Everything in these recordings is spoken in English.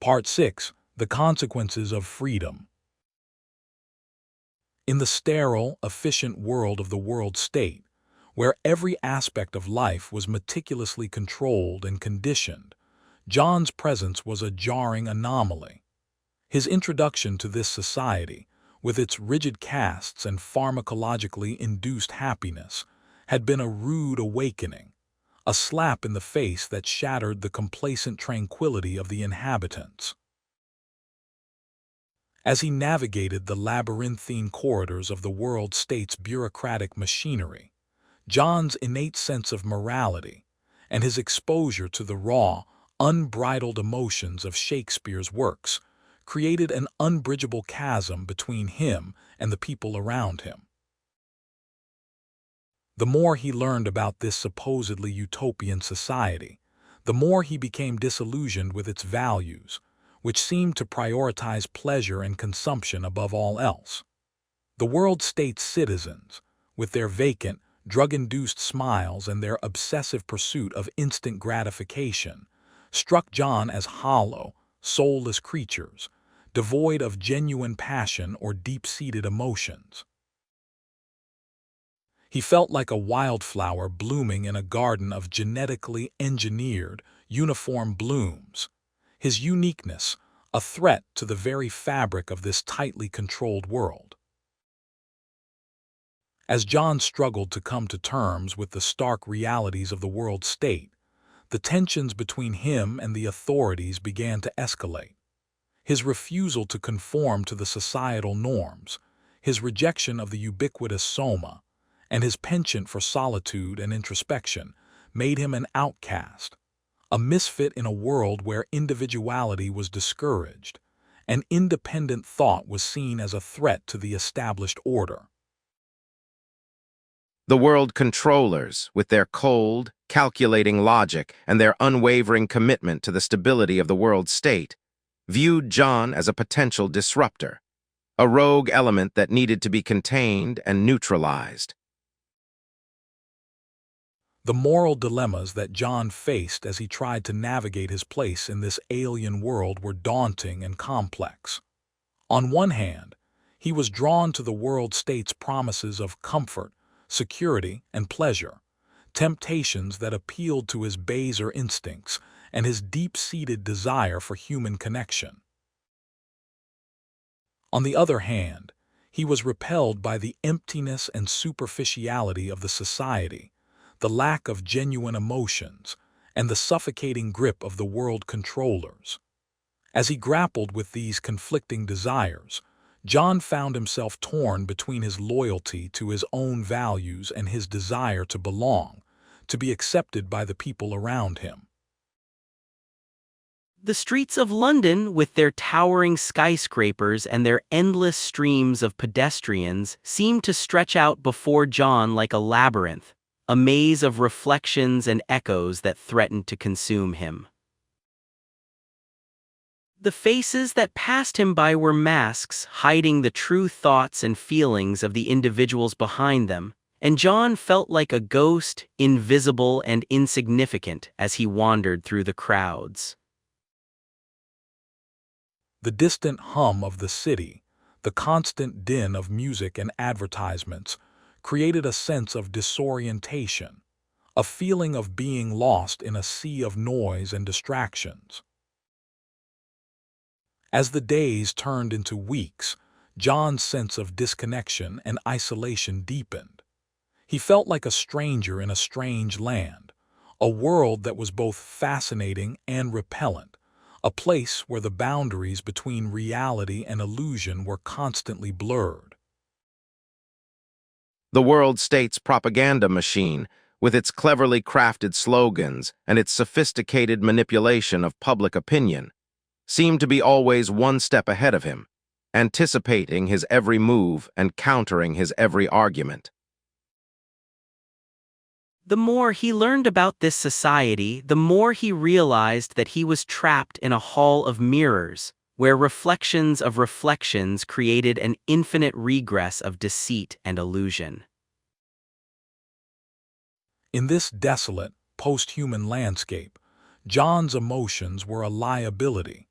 Part 6. The Consequences of Freedom. In the sterile, efficient world of the world state, where every aspect of life was meticulously controlled and conditioned, John's presence was a jarring anomaly. His introduction to this society, with its rigid castes and pharmacologically induced happiness, had been a rude awakening, a slap in the face that shattered the complacent tranquility of the inhabitants. As he navigated the labyrinthine corridors of the world state's bureaucratic machinery, John's innate sense of morality and his exposure to the raw, unbridled emotions of Shakespeare's works created an unbridgeable chasm between him and the people around him. The more he learned about this supposedly utopian society, the more he became disillusioned with its values, which seemed to prioritize pleasure and consumption above all else. The world state's citizens, with their vacant, drug-induced smiles and their obsessive pursuit of instant gratification, struck John as hollow, soulless creatures, devoid of genuine passion or deep-seated emotions. He felt like a wildflower blooming in a garden of genetically engineered, uniform blooms, his uniqueness a threat to the very fabric of this tightly controlled world. As John struggled to come to terms with the stark realities of the world state, the tensions between him and the authorities began to escalate. His refusal to conform to the societal norms, his rejection of the ubiquitous Soma, and his penchant for solitude and introspection made him an outcast, a misfit in a world where individuality was discouraged, and independent thought was seen as a threat to the established order. The world controllers, with their cold, calculating logic and their unwavering commitment to the stability of the world state, viewed John as a potential disruptor, a rogue element that needed to be contained and neutralized. The moral dilemmas that John faced as he tried to navigate his place in this alien world were daunting and complex. On one hand, he was drawn to the world state's promises of comfort, security, and pleasure, temptations that appealed to his baser instincts and his deep-seated desire for human connection. On the other hand, he was repelled by the emptiness and superficiality of the society, the lack of genuine emotions, and the suffocating grip of the world controllers. As he grappled with these conflicting desires, John found himself torn between his loyalty to his own values and his desire to belong, to be accepted by the people around him. The streets of London, with their towering skyscrapers and their endless streams of pedestrians, seemed to stretch out before John like a labyrinth, a maze of reflections and echoes that threatened to consume him. The faces that passed him by were masks, hiding the true thoughts and feelings of the individuals behind them, and John felt like a ghost, invisible and insignificant as he wandered through the crowds. The distant hum of the city, the constant din of music and advertisements, created a sense of disorientation, a feeling of being lost in a sea of noise and distractions. As the days turned into weeks, John's sense of disconnection and isolation deepened. He felt like a stranger in a strange land, a world that was both fascinating and repellent, a place where the boundaries between reality and illusion were constantly blurred. The world state's propaganda machine, with its cleverly crafted slogans and its sophisticated manipulation of public opinion, seemed to be always one step ahead of him, anticipating his every move and countering his every argument. The more he learned about this society, the more he realized that he was trapped in a hall of mirrors, where reflections of reflections created an infinite regress of deceit and illusion. In this desolate, post-human landscape, John's emotions were a liability,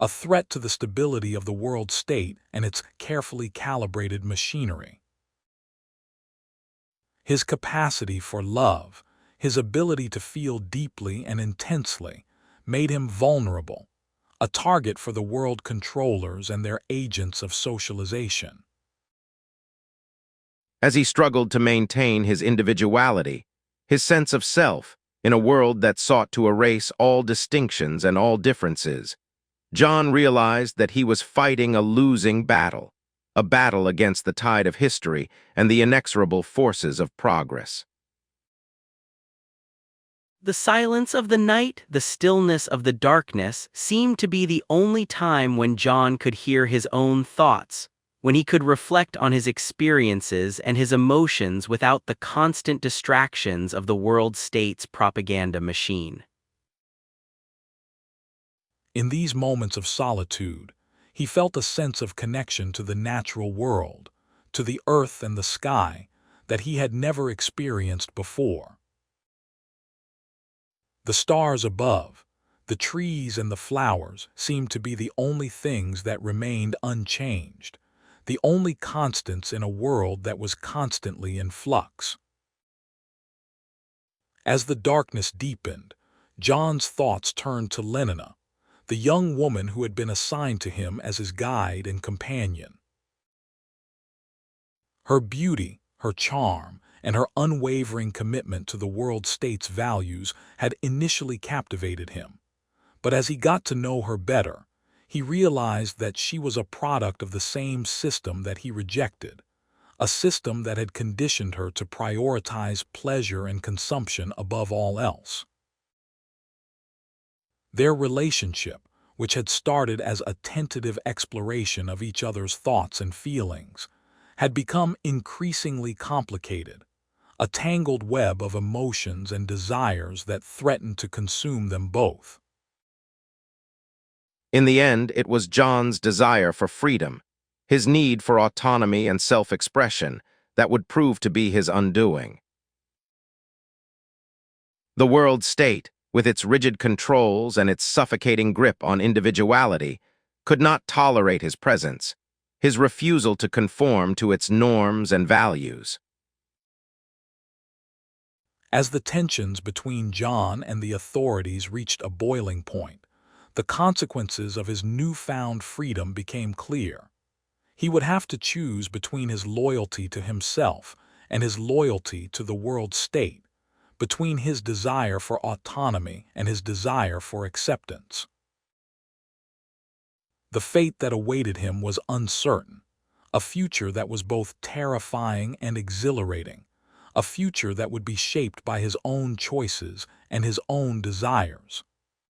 a threat to the stability of the world state and its carefully calibrated machinery. His capacity for love, his ability to feel deeply and intensely, made him vulnerable, a target for the world controllers and their agents of socialization. As he struggled to maintain his individuality, his sense of self, in a world that sought to erase all distinctions and all differences, John realized that he was fighting a losing battle, a battle against the tide of history and the inexorable forces of progress. The silence of the night, the stillness of the darkness, seemed to be the only time when John could hear his own thoughts, when he could reflect on his experiences and his emotions without the constant distractions of the world state's propaganda machine. In these moments of solitude, he felt a sense of connection to the natural world, to the earth and the sky, that he had never experienced before. The stars above, the trees and the flowers seemed to be the only things that remained unchanged, the only constants in a world that was constantly in flux. As the darkness deepened, John's thoughts turned to Lenina, the young woman who had been assigned to him as his guide and companion. Her beauty, her charm, and her unwavering commitment to the world state's values had initially captivated him. But as he got to know her better, he realized that she was a product of the same system that he rejected, a system that had conditioned her to prioritize pleasure and consumption above all else. Their relationship, which had started as a tentative exploration of each other's thoughts and feelings, had become increasingly complicated, a tangled web of emotions and desires that threatened to consume them both. In the end, it was John's desire for freedom, his need for autonomy and self-expression, that would prove to be his undoing. The world state, with its rigid controls and its suffocating grip on individuality, could not tolerate his presence, his refusal to conform to its norms and values. As the tensions between John and the authorities reached a boiling point, the consequences of his newfound freedom became clear. He would have to choose between his loyalty to himself and his loyalty to the world state, between his desire for autonomy and his desire for acceptance. The fate that awaited him was uncertain, a future that was both terrifying and exhilarating, a future that would be shaped by his own choices and his own desires.